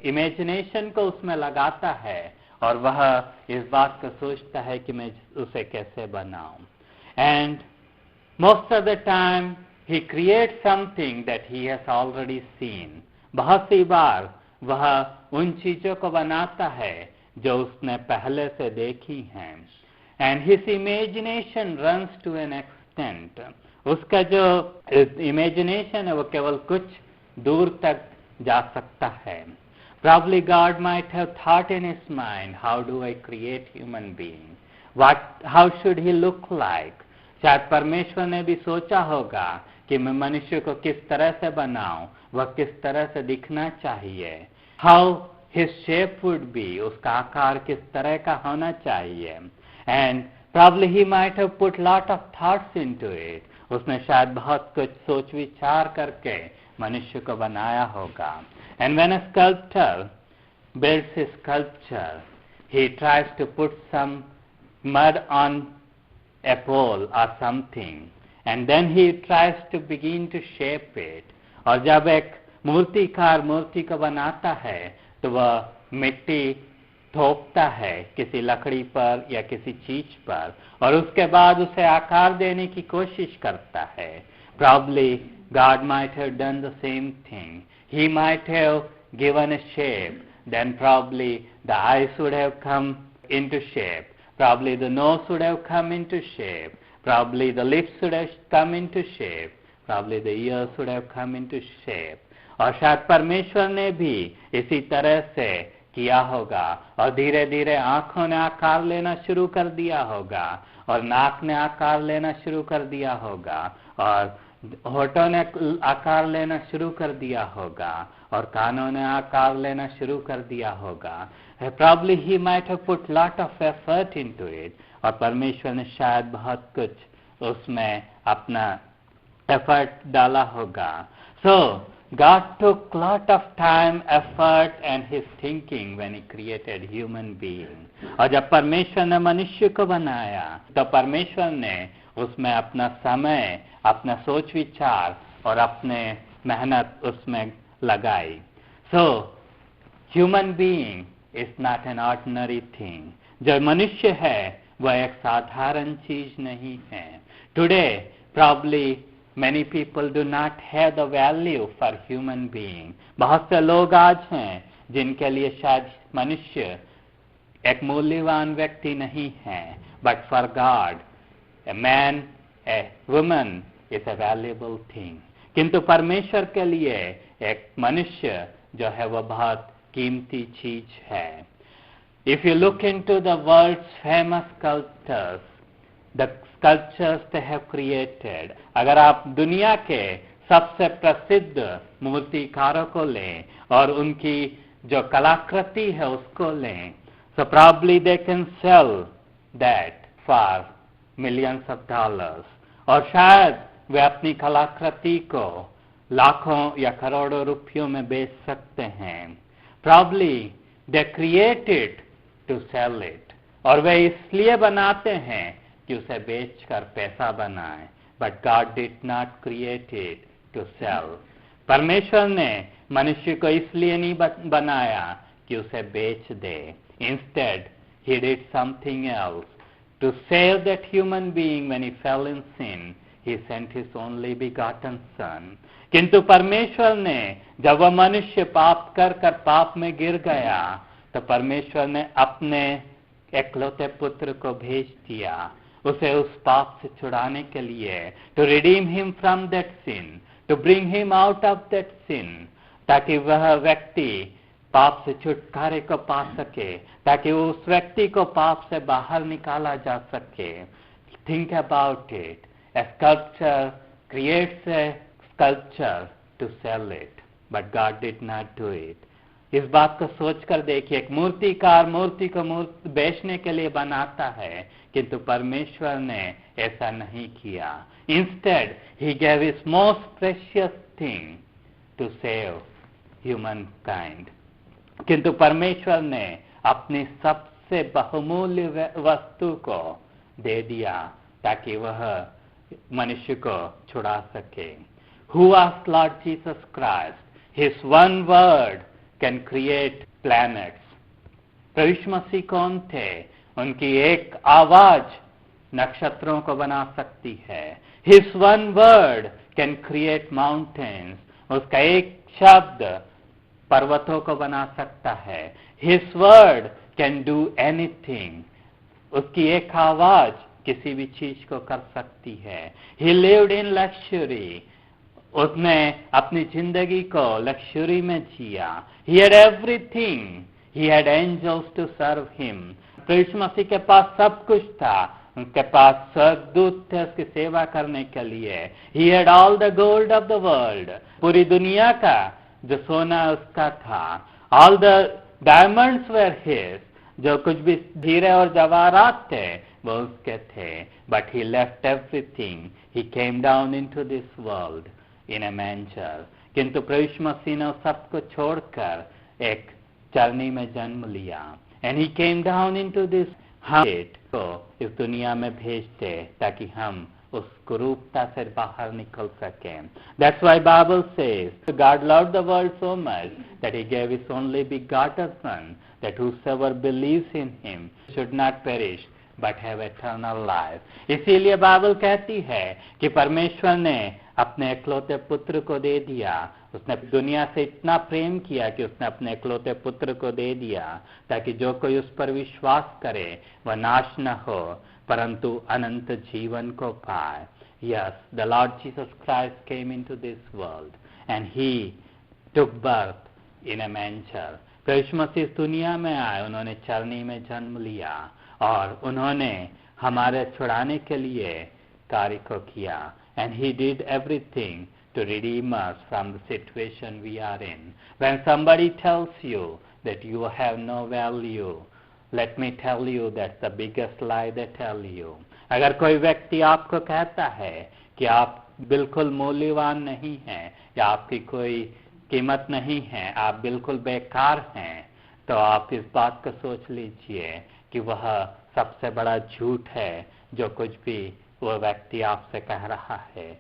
Imagination को उसमें लगाता है और वह इस बात को सोचता है कि मैं उसे कैसे बनाऊं। And most of the time he create something that he has already seen. बहुत सी बार वह उन चीजों को बनाता है जो उसने पहले से देखी हैं। And his imagination runs to an extent. उसका जो इमेजिनेशन है वो केवल कुछ दूर तक जा सकता है। Probably God might have thought in his mind, how do I create human being? How should he look like? शायद परमेश्वर ने भी सोचा होगा कि मैं मनुष्य को किस तरह से बनाऊं, वह किस तरह से दिखना चाहिए। How his shape would be, उसका आकार किस तरह का होना चाहिए। And probably he might have put lot of thoughts into it. उसने शायद बहुत कुछ सोच विचार करके मनुष्य को बनाया होगा। And when a sculptor builds his sculpture, he tries to put some mud on a pole or something, and then he tries to begin to shape it. और जब एक मूर्तिकार मूर्ति को बनाता है तो वह मिट्टी थोपता है किसी लकड़ी पर या किसी चीज पर और उसके बाद उसे आकार देने की कोशिश करता है। Probably God might have done the same thing. He might have given a shape, then probably the eyes would have come into shape, probably the nose would have come into shape, probably the lips would have come into shape, probably the ears would have come into shape. और शायद परमेश्वर ने भी इसी तरह से किया होगा और धीरे धीरे आंखों ने आकार लेना शुरू कर दिया होगा और नाक ने आकार लेना शुरू कर दिया होगा और होठों ने आकार लेना शुरू कर दिया होगा और कानों ने आकार लेना शुरू कर दिया होगा। Probably he might have put lot of effort into it. और परमेश्वर ने शायद बहुत कुछ उसमें अपना एफर्ट डाला होगा। So God took lot of time, effort and his thinking when he created human being. और जब परमेश्वर ने मनुष्य को बनाया तो परमेश्वर ने उसमें अपना समय, अपना सोच विचार और अपने मेहनत उसमें लगाई। So human being is not an ordinary thing. जो मनुष्य है वह एक साधारण चीज नहीं है। Today probably many people do not have the value for human being. बहुत से लोग आज हैं जिनके लिए शायद मनुष्य एक मूल्यवान व्यक्ति नहीं है। But for God, a man, a woman is a valuable thing. किंतु परमेश्वर के लिए एक मनुष्य जो है वह बहुत कीमती चीज है। If you look into the world's famous sculptors, the sculptures they have created, अगर आप दुनिया के सबसे प्रसिद्ध मूर्तिकारों को लें और उनकी जो कलाकृति है उसको लें, so probably they can sell that for millions of dollars. और शायद वे अपनी कलाकृति को लाखों या करोड़ों रुपयों में बेच सकते हैं। Probably they create it to sell it. और वे इसलिए बनाते हैं कि उसे बेचकर पैसा बनाएं। But God did not create it to sell. परमेश्वर ने मनुष्य को इसलिए नहीं बनाया कि उसे बेच दे। Instead, he did something else. To save that human being when he fell in sin, he sent his only begotten son. किंतु परमेश्वर ने जब वह मनुष्य पाप कर कर पाप में गिर गया तो परमेश्वर ने अपने एकलौते पुत्र को भेज दिया उसे उस पाप से छुड़ाने के लिए। To redeem him from that sin, to bring him out of that sin, ताकि वह व्यक्ति पाप से छुटकारे को पा सके, ताकि उस व्यक्ति को पाप से बाहर निकाला जा सके। Think about it. A sculptor creates a sculpture to sell it, but God did not do it. इस बात को सोचकर देखिए, एक मूर्तिकार मूर्ति को बेचने के लिए बनाता है, किंतु परमेश्वर ने ऐसा नहीं किया। Instead, he gave his most precious thing to save humankind. किंतु परमेश्वर ने अपनी सबसे बहुमूल्य वस्तु को दे दिया ताकि वह मनुष्य को छुड़ा सके। Who was Lord Jesus Christ? His one word can create planets. प्रभु यीशु मसीह कौन थे? उनकी एक आवाज नक्षत्रों को बना सकती है. His one word can create mountains. उसका एक शब्द पर्वतों को बना सकता है. His word can do anything. उसकी एक आवाज किसी भी चीज को कर सकती है. He lived in luxury. उसने अपनी जिंदगी को लग्जरी में जिया. He had everything. He had angels to serve him. प्रभु यीशु मसीह के पास सब कुछ था. उनके पास स्वर्गदूत थे उसकी सेवा करने के लिए. He had all the gold of the world. पूरी दुनिया का जो सोना उसका था. All the diamonds were his. जो कुछ भी हीरे और जवाहरात थे वो उसके थे. But he left everything. He came down into this world in a manger. किंतु प्रभु यीशु मसीह ने सब को छोड़कर एक चरनी में जन्म लिया. And he came down into this height को इस दुनिया में भेजते ताकि हम उस कुरूपता से बाहर निकल सकें. That's why Bible says God loved the world so much that he gave his only begotten son, that whosoever believes in him should not perish but have eternal life. इसीलिए बाइबल कहती है कि परमेश्वर ने अपने इकलौते पुत्र को दे दिया. उसने दुनिया से इतना प्रेम किया कि उसने अपने इकलौते पुत्र को दे दिया ताकि जो कोई उस पर विश्वास करे वह नाश न हो परंतु अनंत जीवन को पाए. Yes, the Lord Jesus Christ came into this world and he took birth in a manger. प्रभु यीशु मसीह इस दुनिया में आए. उन्होंने चरनी में जन्म लिया और उन्होंने हमारे छुड़ाने के लिए कार्य को किया. And he did everything to redeem us from the situation we are in. When somebody tells you that you have no value, let me tell you that's the biggest lie they tell you. अगर कोई व्यक्ति आपको कहता है कि आप बिल्कुल मूल्यवान नहीं हैं या आपकी कोई कीमत नहीं है, आप बिल्कुल बेकार हैं, तो आप इस बात को सोच लीजिए कि वह सबसे बड़ा झूठ है जो कुछ भी वो व्यक्ति आपसे कह रहा है.